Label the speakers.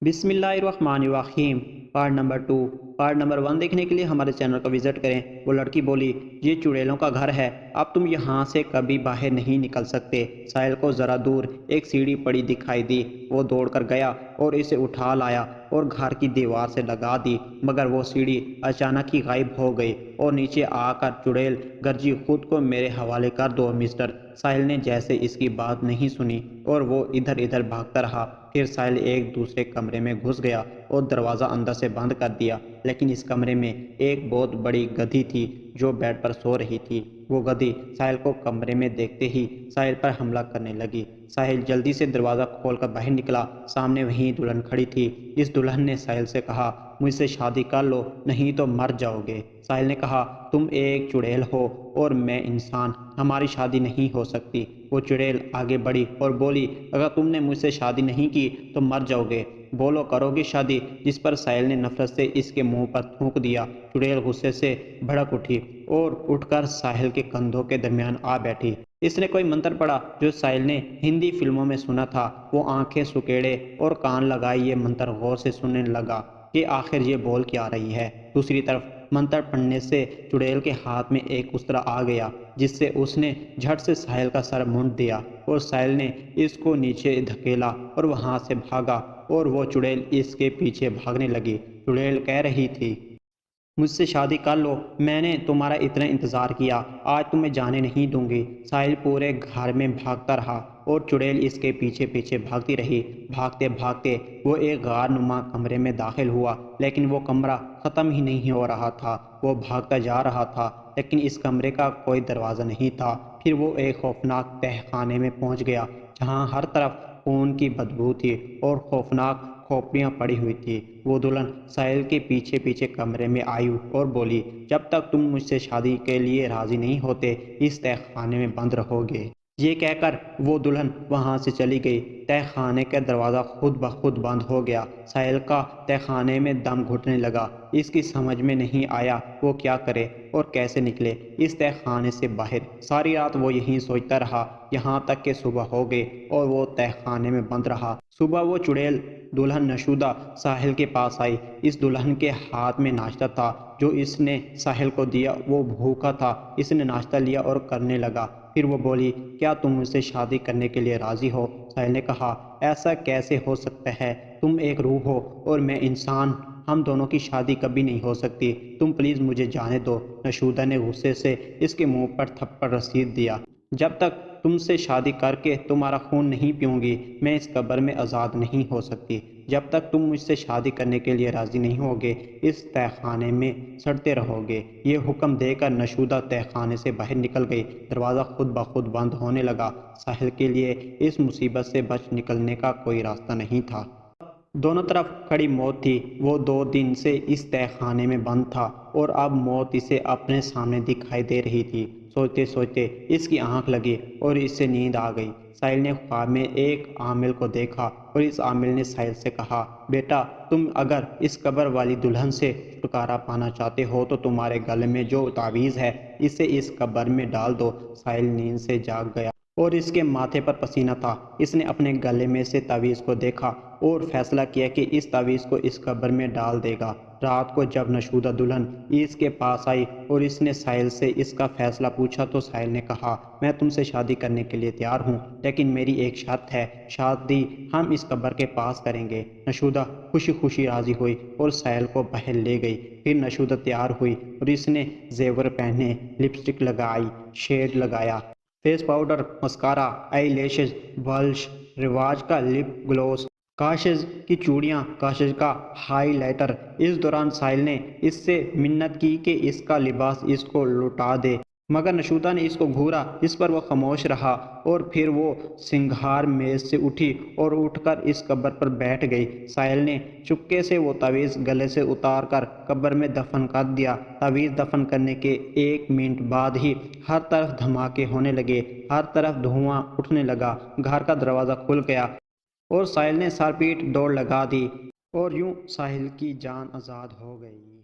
Speaker 1: بسم اللہ الرحمن الرحیم۔ Part number 2۔ پارٹ نمبر 1 دیکھنے کے لیے ہمارے چینل کو وزٹ کریں۔ وہ لڑکی بولی، یہ چڑیلوں کا گھر ہے، اب تم یہاں سے کبھی باہر نہیں نکل سکتے۔ ساحل کو ذرا دور ایک سیڑھی پڑی دکھائی دی، وہ دوڑ کر گیا اور اسے اٹھا لایا اور گھر کی دیوار سے لگا دی، مگر وہ سیڑھی اچانک ہی غائب ہو گئی اور نیچے آ کر چڑیل گرجی، خود کو میرے حوالے کر دو مسٹر۔ ساحل نے جیسے اس کی بات نہیں سنی اور وہ ادھر ادھر بھاگتا رہا۔ پھر ساحل ایک دوسرے کمرے میں گھس گیا اور دروازہ اندر سے بند کر دیا، لیکن اس کمرے میں ایک بہت بڑی گدھی تھی جو بیڈ پر سو رہی تھی۔ وہ گدھی ساحل کو کمرے میں دیکھتے ہی ساحل پر حملہ کرنے لگی۔ ساحل جلدی سے دروازہ کھول کر باہر نکلا، سامنے وہیں دلہن کھڑی تھی۔ اس دلہن نے ساحل سے کہا، مجھ سے شادی کر لو نہیں تو مر جاؤ گے۔ ساحل نے کہا، تم ایک چڑیل ہو اور میں انسان، ہماری شادی نہیں ہو سکتی۔ وہ چڑیل آگے بڑھی اور بولی، اگر تم نے مجھ سے شادی نہیں کی تو مر جاؤ گے، بولو کرو گی شادی؟ جس پر ساحل نے نفرت سے اس کے منہ پر تھوک دیا۔ چڑیل غصے سے بھڑک اٹھی اور اٹھ کر ساحل کے کندھوں کے درمیان آ بیٹھی۔ اس نے کوئی منتر پڑھا جو ساحل نے ہندی فلموں میں سنا تھا۔ وہ آنکھیں سکیڑے اور کان لگائے یہ منتر غور سے سننے لگا کہ آخر یہ بول کیا رہی ہے۔ دوسری طرف منتر پڑھنے سے چڑیل کے ہاتھ میں ایک استرا آ گیا، جس سے اس نے جھٹ سے ساحل کا سر مونڈ دیا اور ساحل نے اس کو نیچے دھکیلا اور وہاں سے بھاگا اور وہ چڑیل اس کے پیچھے بھاگنے لگی۔ چڑیل کہہ رہی تھی، مجھ سے شادی کر لو، میں نے تمہارا اتنا انتظار کیا، آج تمہیں جانے نہیں دوں گی۔ ساحل پورے گھر میں بھاگتا رہا اور چڑیل اس کے پیچھے پیچھے بھاگتی رہی۔ بھاگتے بھاگتے وہ ایک غار نما کمرے میں داخل ہوا، لیکن وہ کمرہ ختم ہی نہیں ہو رہا تھا۔ وہ بھاگتا جا رہا تھا لیکن اس کمرے کا کوئی دروازہ نہیں تھا۔ پھر وہ ایک خوفناک تہہ خانے میں پہنچ گیا جہاں ہر طرف خون کی بدبو تھی اور خوفناک کھوپڑیاں پڑی ہوئی تھی۔ وہ دلہن ساحل کے پیچھے پیچھے کمرے میں آئی اور بولی، جب تک تم مجھ سے شادی کے لیے راضی نہیں ہوتے اس تہہ خانے میں بند رہو گے۔ یہ کہہ کر وہ دلہن وہاں سے چلی گئی۔ تہہ خانے کا دروازہ خود بخود بند ہو گیا۔ ساحل کا تہہ خانے میں دم گھٹنے لگا۔ اس کی سمجھ میں نہیں آیا وہ کیا کرے اور کیسے نکلے اس تہہ خانے سے باہر۔ ساری رات وہ یہیں سوچتا رہا یہاں تک کہ صبح ہو گئی اور وہ تہہ خانے میں بند رہا۔ صبح وہ چڑیل دلہن نشودہ ساحل کے پاس آئی۔ اس دلہن کے ہاتھ میں ناشتہ تھا جو اس نے ساحل کو دیا۔ وہ بھوکا تھا، اس نے ناشتہ لیا اور کرنے لگا۔ پھر وہ بولی، کیا تم مجھ سے شادی کرنے کے لیے راضی ہو؟ ساحل نے کہا، ایسا کیسے ہو سکتا ہے، تم ایک روح ہو اور میں انسان، ہم دونوں کی شادی کبھی نہیں ہو سکتی، تم پلیز مجھے جانے دو۔ نشودہ نے غصے سے اس کے منہ پر تھپڑ رسید دیا، جب تک تم سے شادی کر کے تمہارا خون نہیں پیوں گی میں اس قبر میں آزاد نہیں ہو سکتی۔ جب تک تم مجھ سے شادی کرنے کے لیے راضی نہیں ہوگے اس تہہ خانے میں سڑتے رہو گے۔ یہ حکم دے کر نشودہ تہہ خانے سے باہر نکل گئی۔ دروازہ خود بخود بند ہونے لگا۔ ساحل کے لیے اس مصیبت سے بچ نکلنے کا کوئی راستہ نہیں تھا۔ دونوں طرف کھڑی موت تھی۔ وہ 2 دن سے اس تہہ خانے میں بند تھا اور اب موت اسے اپنے سامنے دکھائی دے رہی تھی۔ سوچتے سوچتے اس کی آنکھ لگی اور اس سے نیند آ گئی۔ ساحل نے خواب میں ایک عامل کو دیکھا اور اس عامل نے ساحل سے کہا، بیٹا تم اگر اس قبر والی دلہن سے چھٹکارا پانا چاہتے ہو تو تمہارے گلے میں جو تعویذ ہے اسے اس قبر میں ڈال دو۔ ساحل نیند سے جاگ گیا اور اس کے ماتھے پر پسینہ تھا۔ اس نے اپنے گلے میں سے تعویذ کو دیکھا اور فیصلہ کیا کہ اس تعویذ کو اس قبر میں ڈال دے گا۔ رات کو جب نشودہ دلہن اس کے پاس آئی اور اس نے ساحل سے اس کا فیصلہ پوچھا تو ساحل نے کہا، میں تم سے شادی کرنے کے لیے تیار ہوں، لیکن میری ایک شرط ہے، شادی ہم اس قبر کے پاس کریں گے۔ نشودہ خوشی خوشی راضی ہوئی اور ساحل کو باہر لے گئی۔ پھر نشودہ تیار ہوئی اور اس نے زیور پہنے، لپسٹک لگائی، شیڈ لگایا، فیس پاؤڈر، مسکارا، آئی لیشز، بلش، رواج کا لپ گلوس، کاشز کی چوڑیاں، کاشز کا ہائی لائٹر۔ اس دوران ساحل نے اس سے منت کی کہ اس کا لباس اس کو لٹا دے، مگر نشودہ نے اس کو گھورا، جس پر وہ خاموش رہا اور پھر وہ سنگھار میز سے اٹھی اور اٹھ کر اس قبر پر بیٹھ گئی۔ ساحل نے چپکے سے وہ تعویذ گلے سے اتار کر قبر میں دفن کر دیا۔ تعویذ دفن کرنے کے 1 منٹ بعد ہی ہر طرف دھماکے ہونے لگے، ہر طرف دھواں اٹھنے لگا، گھر کا دروازہ کھل گیا اور ساحل نے سر پیٹ دوڑ لگا دی اور یوں ساحل کی جان آزاد ہو گئی۔